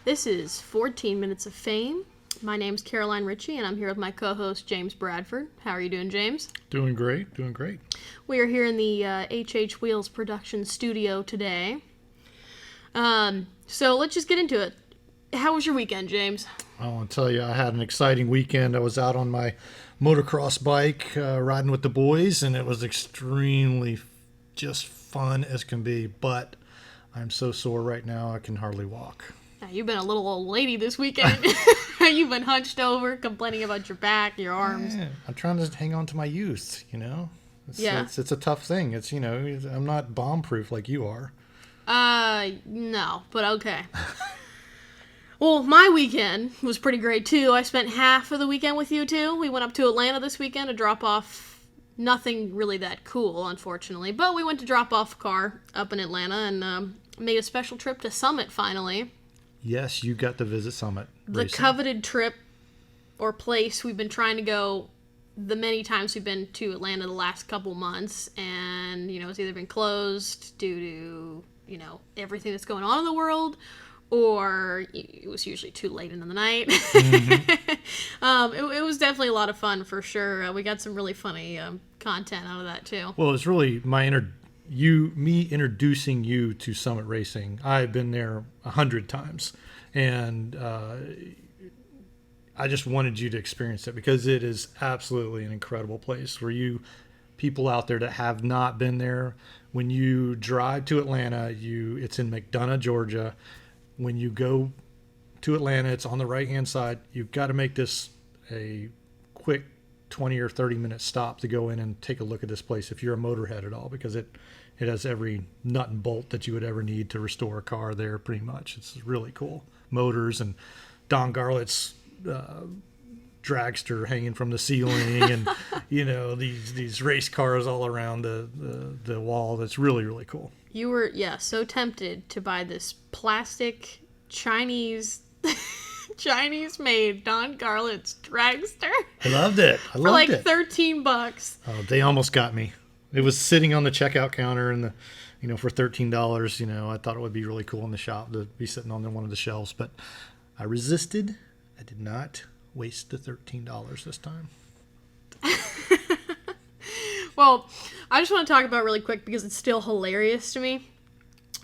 This is 14 Minutes of Fame. My name's Caroline Richey, and I'm here with my co-host, James Bradford. How are you doing, James? Doing great, doing great. We are here in the HHWheels production studio today. So let's just get into it. How was your weekend, James? I want to tell you, I had an exciting weekend. I was out on my motocross bike, riding with the boys, and it was extremely just fun as can be. But I'm so sore right now, I can hardly walk. Yeah, you've been a little old lady this weekend. You've been hunched over, complaining about your back, your arms. Yeah, I'm trying to hang on to my youth, you know? It's a tough thing. It's, you know, I'm not bomb-proof like you are. No, but okay. Well, my weekend was pretty great, too. I spent half of the weekend with you, too. We went up to Atlanta this weekend to drop off nothing really that cool, unfortunately. But we went to drop off a car up in Atlanta and made a special trip to Summit, finally. Yes, you got to visit Summit The racing. coveted trip or place we've been trying to go the many times we've been to Atlanta the last couple months. And, you know, it's either been closed due to, you know, everything that's going on in the world, or it was usually too late in the night. Mm-hmm. It was definitely a lot of fun, for sure. We got some really funny content out of that, too. Well, it's really me introducing you to Summit Racing. I've been there 100 times, and I just wanted you to experience it because it is absolutely an incredible place. Where you people out there that have not been there, when you drive to Atlanta, it's in McDonough, Georgia. When you go to Atlanta, it's on the right-hand side. You've got to make this a quick 20 or 30-minute stop to go in and take a look at this place if you're a motorhead at all, because it has every nut and bolt that you would ever need to restore a car there, pretty much. It's really cool. Motors and Don Garlett's dragster hanging from the ceiling and, you know, these race cars all around the wall. That's really, really cool. You were, so tempted to buy this plastic Chinese made Don Garlett's dragster. I loved it. For like $13. Oh, they almost got me. It was sitting on the checkout counter and for $13, I thought it would be really cool in the shop to be sitting on one of the shelves, but I resisted. I did not waste the $13 this time. Well, I just want to talk about really quick because it's still hilarious to me.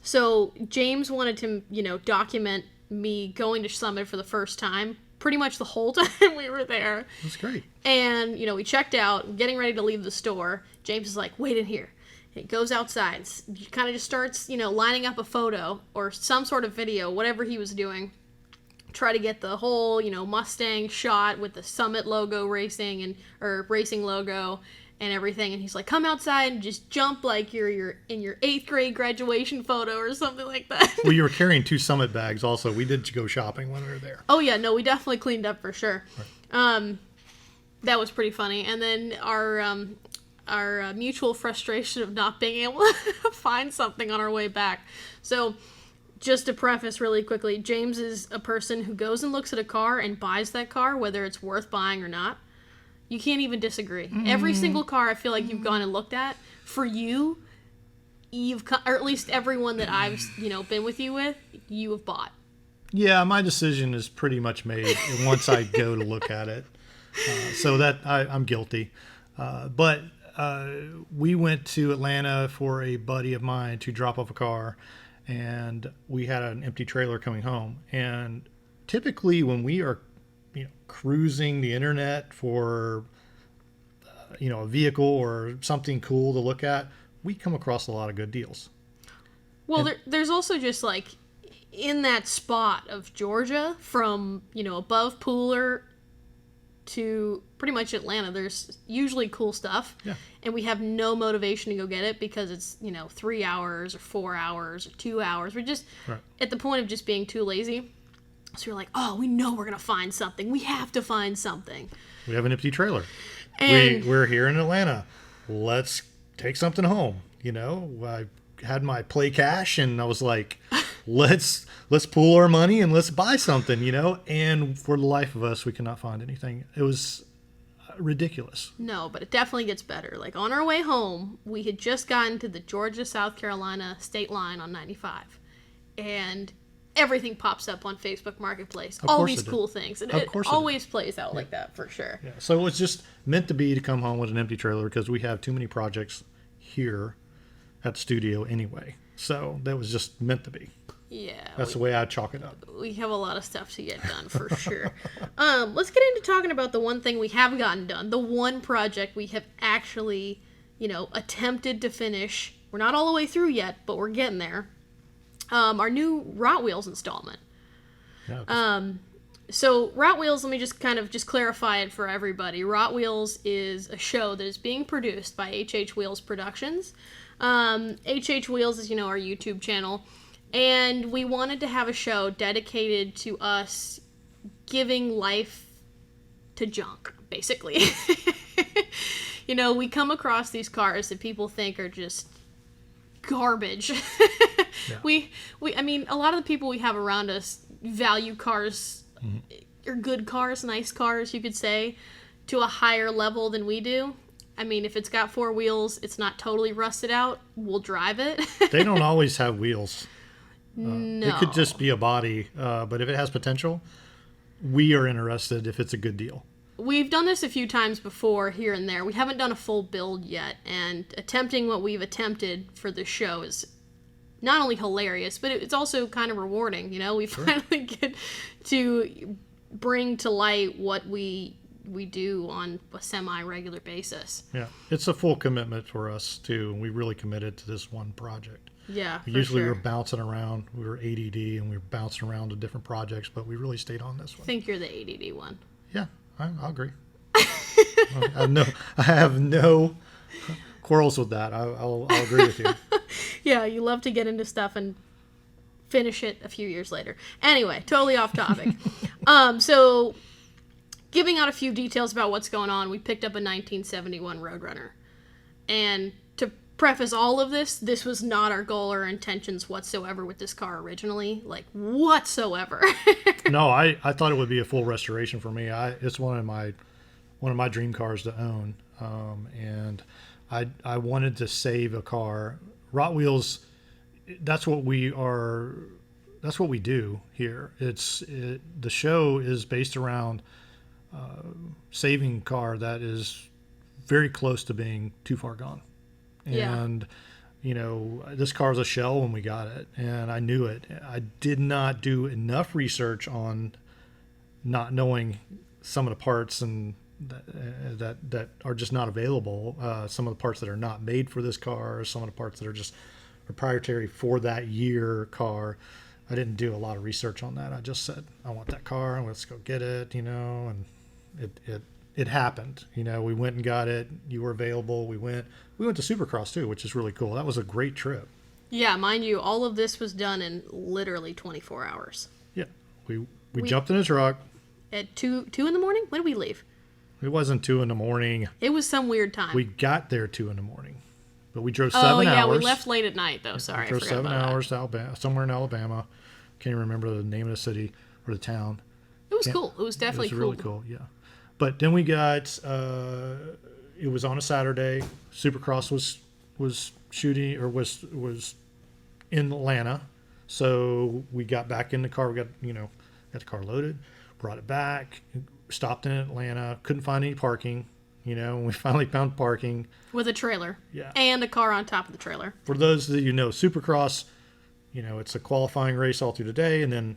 So James wanted to, document me going to Summit for the first time pretty much the whole time we were there. That's great. And, we checked out, getting ready to leave the store. James is like, wait in here. He goes outside. He kind of just starts, lining up a photo or some sort of video, whatever he was doing. Try to get the whole, Mustang shot with the Summit logo racing logo and everything. And he's like, come outside and just jump like you're in your 8th grade graduation photo or something like that. Well, you were carrying 2 Summit bags also. We did go shopping when we were there. Oh, yeah. No, we definitely cleaned up for sure. Right. That was pretty funny. And then our mutual frustration of not being able to find something on our way back. So just to preface really quickly, James is a person who goes and looks at a car and buys that car, whether it's worth buying or not. You can't even disagree. Every single car I feel like you've gone and looked at, for you, or at least everyone that I've, been with you with, you have bought. Yeah, my decision is pretty much made once I go to look at it. So that I'm guilty. But we went to Atlanta for a buddy of mine to drop off a car, and we had an empty trailer coming home. And typically when we are cruising the internet for a vehicle or something cool to look at, we come across a lot of good deals. Well, there's also just like in that spot of Georgia, from above Pooler to pretty much Atlanta, there's usually cool stuff. Yeah. And we have no motivation to go get it because it's 3 hours or 4 hours or 2 hours. We're just at the point of just being too lazy. So you're like, oh, we know we're going to find something. We have to find something. We have an empty trailer. And we're here in Atlanta. Let's take something home. I had my play cash and I was like, let's pool our money and let's buy something, And for the life of us, we could not find anything. It was ridiculous. No, but it definitely gets better. Like on our way home, we had just gotten to the Georgia-South Carolina state line on 95. And everything pops up on Facebook Marketplace. Of All course these it did. cool things. And Of it course it did. always plays out like that, for sure. Yeah. So it was just meant to be to come home with an empty trailer because we have too many projects here at the studio anyway. So that was just meant to be. Yeah. That's the way I chalk it up. We have a lot of stuff to get done, for sure. Let's get into talking about the one thing we have gotten done. The one project we have actually, attempted to finish. We're not all the way through yet, but we're getting there. Our new RotWheels installment. Yeah, So RotWheels, let me just clarify it for everybody. RotWheels is a show that is being produced by HHWheels Productions. HHWheels is, our YouTube channel. And we wanted to have a show dedicated to us giving life to junk, basically. We come across these cars that people think are just garbage. Yeah. A lot of the people we have around us value cars, or good cars, nice cars, you could say, to a higher level than we do. If it's got 4 wheels, it's not totally rusted out, we'll drive it. They don't always have wheels. No. It could just be a body, but if it has potential, we are interested if it's a good deal. We've done this a few times before, here and there. We haven't done a full build yet, and attempting what we've attempted for this show is not only hilarious, but it's also kind of rewarding. We finally get to bring to light what we do on a semi-regular basis. Yeah, it's a full commitment for us, too, and we really committed to this one project. Yeah, for Usually sure. we're bouncing around. We were ADD, and we were bouncing around to different projects, but we really stayed on this I one. think you're the ADD one. Yeah, I'll agree. I have no quarrels with that. I'll agree with you. Yeah, you love to get into stuff and finish it a few years later. Anyway, totally off topic. So, giving out a few details about what's going on, we picked up a 1971 Roadrunner. And to preface all of this was not our goal or intentions whatsoever with this car originally. Like, whatsoever. No, I thought it would be a full restoration for me. It's one of my dream cars to own, and I wanted to save a car. RotWheels, that's what we are. That's what we do here. The show is based around saving a car that is very close to being too far gone. And this car was a shell when we got it, and I knew it. I did not do enough research on not knowing some of the parts and that are just not available. Some of the parts that are not made for this car, some of the parts that are just proprietary for that year car. I didn't do a lot of research on that. I just said, I want that car, and let's go get it, and it happened. We went and got it. You were available. We went to Supercross too, which is really cool. That was a great trip. Yeah, mind you, all of this was done in literally 24 hours. Yeah. We jumped in a truck. At 2 in the morning? When did we leave? It wasn't 2 a.m. It was some weird time. We got there 2 a.m. But we drove 7 hours. Oh, yeah, we left late at night, though. Sorry, We drove I forgot 7 about hours to Alabama, somewhere in Alabama. Can't even remember the name of the city or the town. It was cool. It was definitely cool. It was really cool, yeah. But then we got, it was on a Saturday. Supercross was shooting, or was in Atlanta. So we got back in the car. We got the car loaded, brought it back, stopped in Atlanta, couldn't find any parking, and we finally found parking. With a trailer. Yeah. And a car on top of the trailer. For those that Supercross, it's a qualifying race all through the day, and then,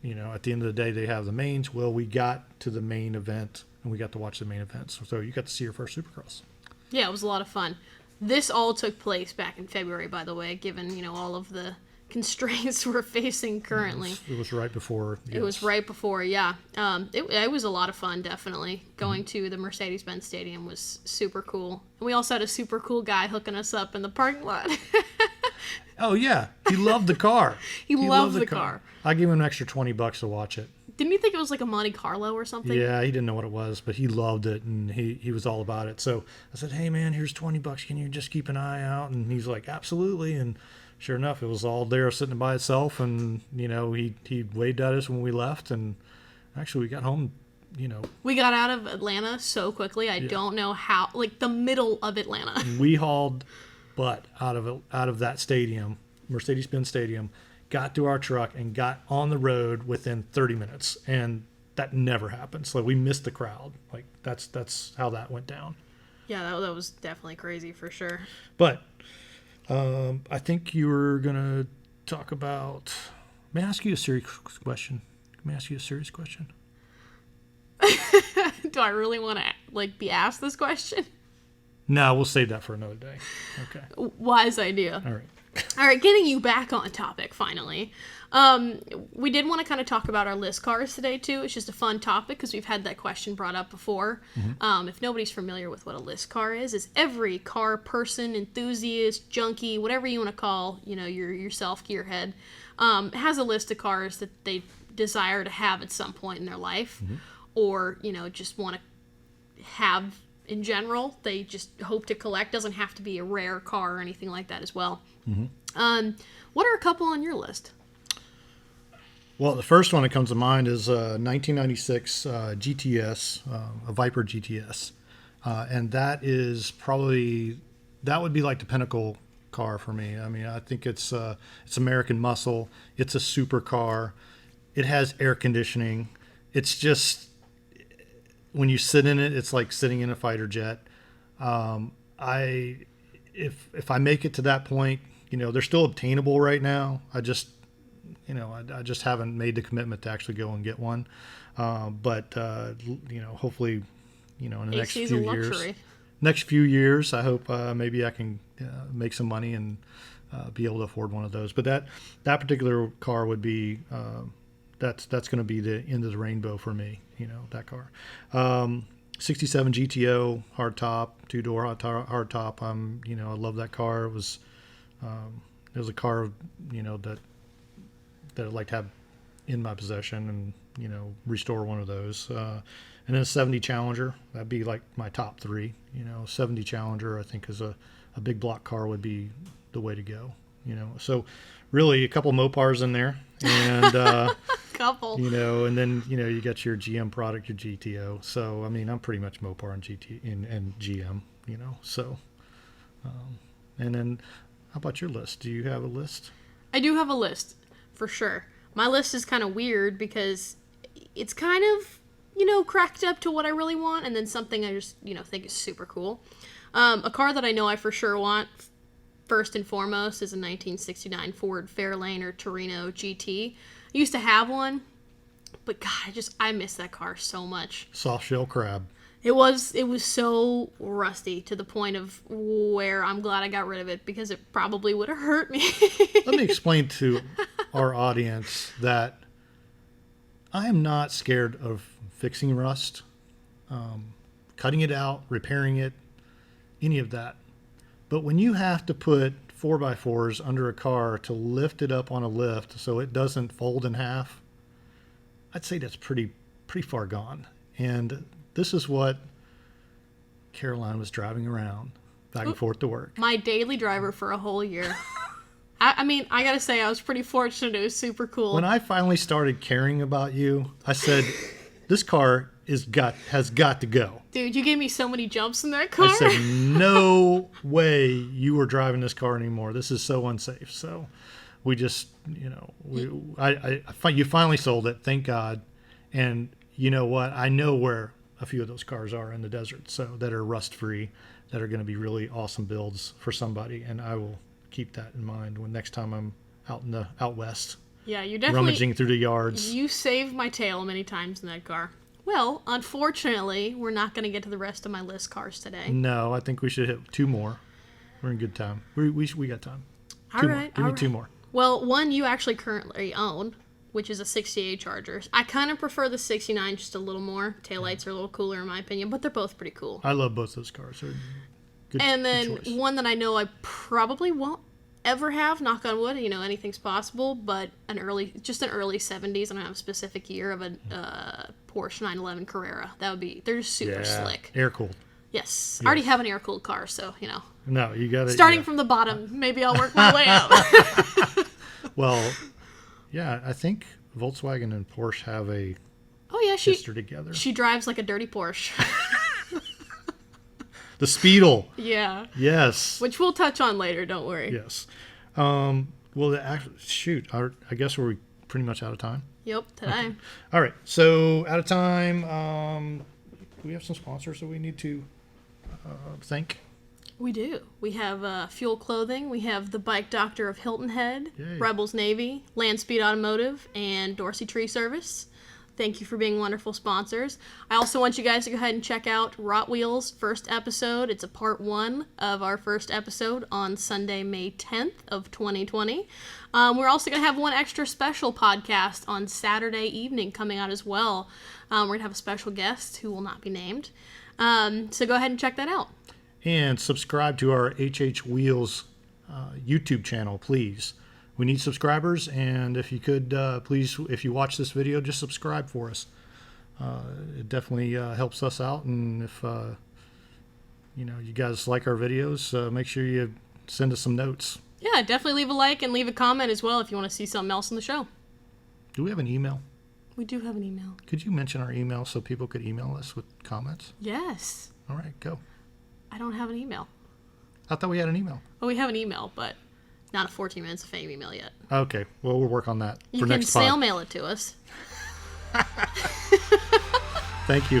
at the end of the day, they have the mains. Well, we got to the main event, and we got to watch the main event. So you got to see your first Supercross. Yeah, it was a lot of fun. This all took place back in February, by the way, given, all of the constraints we're facing currently. It was right before. Yes. It was right before, yeah. It was a lot of fun, definitely. Going to the Mercedes-Benz Stadium was super cool. And we also had a super cool guy hooking us up in the parking lot. Oh, yeah. He loved the car. he loved the car. I gave him an extra $20 to watch it. Didn't you think it was like a Monte Carlo or something? Yeah, he didn't know what it was, but he loved it, and he was all about it. So I said, hey, man, here's $20. Can you just keep an eye out? And he's like, absolutely. And sure enough, it was all there sitting by itself, and, he waved at us when we left, and actually we got home, We got out of Atlanta so quickly, I don't know how, like the middle of Atlanta. We hauled butt out of that stadium, Mercedes-Benz Stadium, got to our truck, and got on the road within 30 minutes. And that never happens. Like, we missed the crowd. Like, that's how that went down. Yeah, that was definitely crazy for sure. But I think you were going to talk about... May I ask you a serious question? Do I really want to be asked this question? No, we'll save that for another day. Okay. Wise idea. All right. All right, getting you back on topic finally. We did want to kind of talk about our list cars today too. It's just a fun topic because we've had that question brought up before. If nobody's familiar with what a list car is every car person, enthusiast, junkie, whatever you want to call, yourself, gearhead, has a list of cars that they desire to have at some point in their life, or just want to have in general. They just hope to collect. Doesn't have to be a rare car or anything like that as well. What are a couple on your list? Well, the first one that comes to mind is a 1996 GTS, a Viper GTS. And that would be like the pinnacle car for me. I mean, I think it's American muscle. It's a super car. It has air conditioning. It's just, when you sit in it, it's like sitting in a fighter jet. If I make it to that point, they're still obtainable right now. I just haven't made the commitment to actually go and get one. But hopefully, in the next few years, I hope maybe I can make some money and be able to afford one of those. But that particular car would be that's going to be the end of the rainbow for me. That car. 67 GTO hard top, 2-door hard top. I love that car. It was a car that I'd like to have in my possession and restore one of those. And then a 70 Challenger, that'd be like my top three. 70 Challenger, I think, is a big block car would be the way to go. So really a couple Mopars in there, and couple. And then you got your GM product, your GTO. So I mean, I'm pretty much Mopar and and GM. So and then how about your list? Do you have a list? I do have a list. For sure. My list is kind of weird because it's kind of, cracked up to what I really want, and then something I just, think is super cool. A car that I know I for sure want, first and foremost, is a 1969 Ford Fairlane or Torino GT. I used to have one, but God, I miss that car so much. Soft shell crab. It was so rusty to the point of where I'm glad I got rid of it because it probably would have hurt me. Let me explain to our audience that I am not scared of fixing rust, cutting it out, repairing it, any of that. But when you have to put 4x4s under a car to lift it up on a lift so it doesn't fold in half, I'd say that's pretty far gone. And this is what Caroline was driving around back and forth to work. My daily driver for a whole year. I mean, I gotta say, I was pretty fortunate. It was super cool. When I finally started caring about you, I said, this car has got to go. Dude, you gave me so many jumps in that car. I said, no way you are driving this car anymore. This is so unsafe. So we just, you finally sold it. Thank God. And you know what? I know where a few of those cars are in the desert, so that are rust free, that are going to be really awesome builds for somebody. And I will keep that in mind when next time I'm out west. Yeah, you definitely rummaging through the yards. You saved my tail many times in that car. Well, unfortunately, we're not going to get to the rest of my list cars today. No, I think we should hit two more. We're in good time. We got time. All right. Give me two more. Well, one you actually currently own, which is a 68 Charger. I kind of prefer the 69 just a little more. Taillights are a little cooler in my opinion, but they're both pretty cool. I love both those cars. They're good, and then good choice. One that I know I probably won't ever have, knock on wood, anything's possible, but an early 70s, I don't have a specific year, of a Porsche 911 Carrera. They're just super slick. Air-cooled. Yes. I already have an air-cooled car, so, No, you got it. Starting from the bottom, maybe I'll work my way up. Well, yeah, I think Volkswagen and Porsche have a history together. She drives like a dirty Porsche. The Speedle. Yeah. Yes. Which we'll touch on later, don't worry. Yes. Well, shoot, I guess we're pretty much out of time. Yep, today. Okay. All right, so out of time. We have some sponsors that we need to thank. We do. We have Fuel Clothing. We have the Bike Doctor of Hilton Head, Yay. RebelsNavy, Landspeed Automotive, and Dorsey Tree Service. Thank you for being wonderful sponsors. I also want you guys to go ahead and check out RotWheels' first episode. It's a part 1 of our first episode on Sunday, May 10th of 2020. We're also going to have one extra special podcast on Saturday evening coming out as well. We're going to have a special guest who will not be named. So go ahead and check that out. And subscribe to our HHWheels YouTube channel, please. We need subscribers, and if you could, please, if you watch this video, just subscribe for us. It definitely helps us out, and if you guys like our videos, make sure you send us some notes. Yeah, definitely leave a like and leave a comment as well if you want to see something else in the show. Do we have an email? We do have an email. Could you mention our email so people could email us with comments? Yes. All right, go. I don't have an email. I thought we had an email. Well, we have an email, but not a 14 minutes of fame email yet. Okay, well, we'll work on that You for can next pod. snail mail it to us. Thank you.